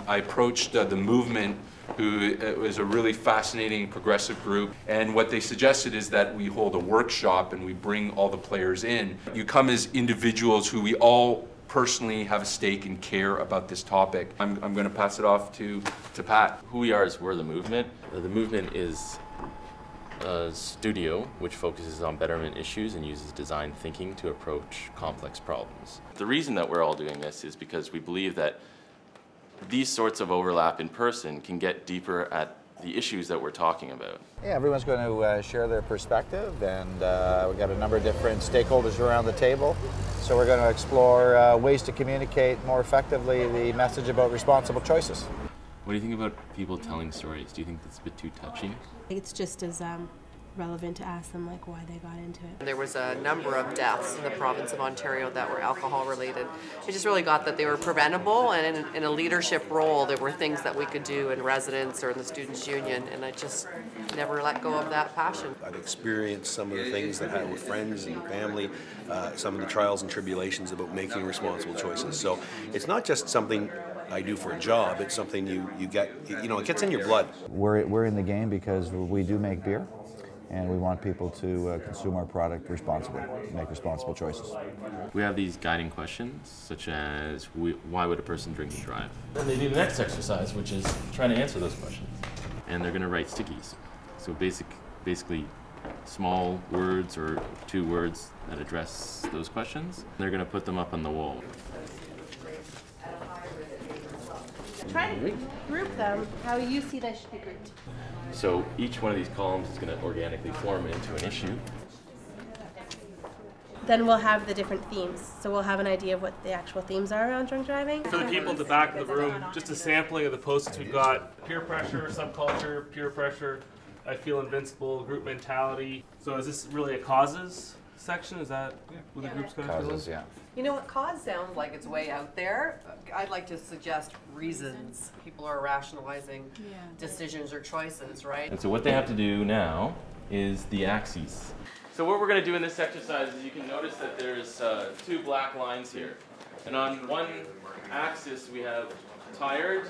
I approached the movement, who was a really fascinating progressive group, and what they suggested is that we hold a workshop and we bring all the players in. You come as individuals who we all personally have a stake and care about this topic. I'm going to pass it off to Pat. Who we are is we're the movement. The movement is a studio which focuses on betterment issues and uses design thinking to approach complex problems. The reason that we're all doing this is because we believe that these sorts of overlap in person can get deeper at the issues that we're talking about. Yeah, everyone's going to share their perspective, and we've got a number of different stakeholders around the table. So we're going to explore ways to communicate more effectively the message about responsible choices. What do you think about people telling stories? Do you think that's a bit too touchy? It's just as relevant to ask them like why they got into it. There was a number of deaths in the province of Ontario that were alcohol related. It just really got that they were preventable, and in a leadership role there were things that we could do in residence or in the Students' Union, and I just never let go of that passion. I've experienced some of the things that I had with friends and family, some of the trials and tribulations about making responsible choices. So it's not just something I do for a job, it's something you get, it gets in your blood. We're in the game because we do make beer, and we want people to consume our product responsibly, make responsible choices. We have these guiding questions, such as why would a person drink and drive? And they do the next exercise, which is trying to answer those questions. And they're going to write stickies. So basically small words or 2 words that address those questions. They're going to put them up on the wall. Try to group them how you see they should be grouped. So each one of these columns is going to organically form into an issue. Then we'll have the different themes. So we'll have an idea of what the actual themes are around drunk driving. For the people at the back of the room, just a sampling of the post-its we've got. Peer pressure, subculture, peer pressure, I feel invincible, group mentality. So is this really a causes section? Is that what the group's going to Causes, yeah. You know what, cause sounds like it's way out there. I'd like to suggest reasons. People are rationalizing decisions or choices, right? And so what they have to do now is the axes. So what we're going to do in this exercise is you can notice that there's 2 black lines here. And on one axis we have tired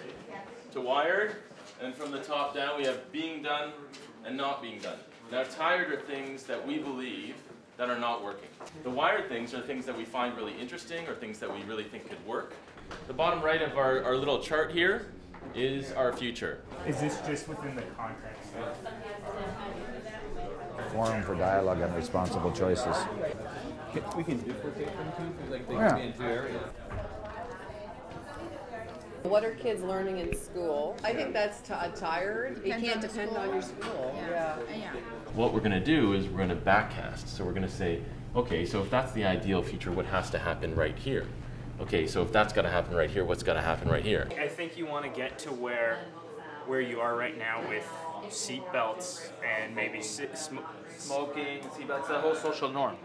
to wired, and from the top down we have being done and not being done. Now tired are things that we believe that are not working. The wired things are things that we find really interesting or things that we really think could work. The bottom right of our little chart here is our future. Is this just within the context? Forum for dialogue on responsible choices. We can duplicate them too, like they Yeah. can be in 2 areas. What are kids learning in school? I think that's tired. It can't depend on your school. Yeah. What we're going to do is we're going to backcast. So we're going to say, okay, so if that's the ideal future, what has to happen right here? Okay, so if that's got to happen right here, what's got to happen right here? I think you want to get to where you are right now with seat belts and maybe smoking, seatbelts, that whole social norm.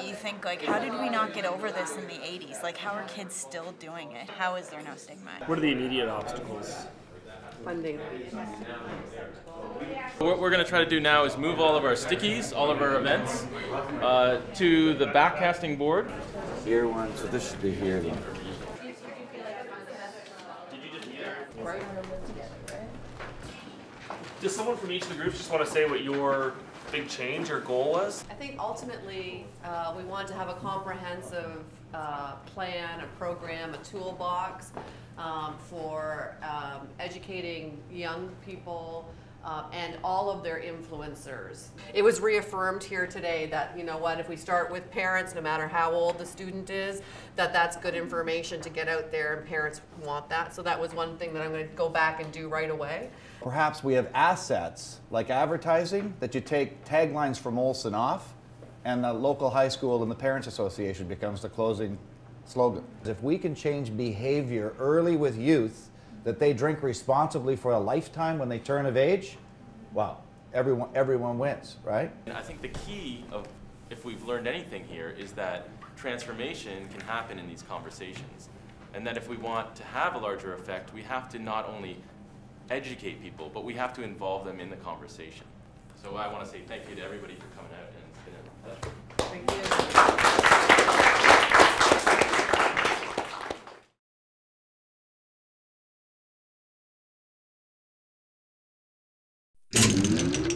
You think, like, how did we not get over this in the 80s? Like, how are kids still doing it? How is there no stigma? What are the immediate obstacles? Funding. What we're going to try to do now is move all of our stickies, all of our events, to the backcasting board. Here one, so this should be here then. Does someone from each of the groups just want to say what your big change or goal was? I think ultimately we want to have a comprehensive plan, a program, a toolbox for educating young people and all of their influencers. It was reaffirmed here today that, you know what, if we start with parents, no matter how old the student is, that's good information to get out there, and parents want that. So that was one thing that I'm going to go back and do right away. Perhaps we have assets like advertising that you take taglines from Olson off, and the local high school and the Parents Association becomes the closing slogan. If we can change behavior early with youth, that they drink responsibly for a lifetime when they turn of age, wow, everyone wins, right? And I think the key of, if we've learned anything here, is that transformation can happen in these conversations. And that if we want to have a larger effect, we have to not only educate people, but we have to involve them in the conversation. So I want to say thank you to everybody for coming out, and it's been a pleasure. Thank you. it.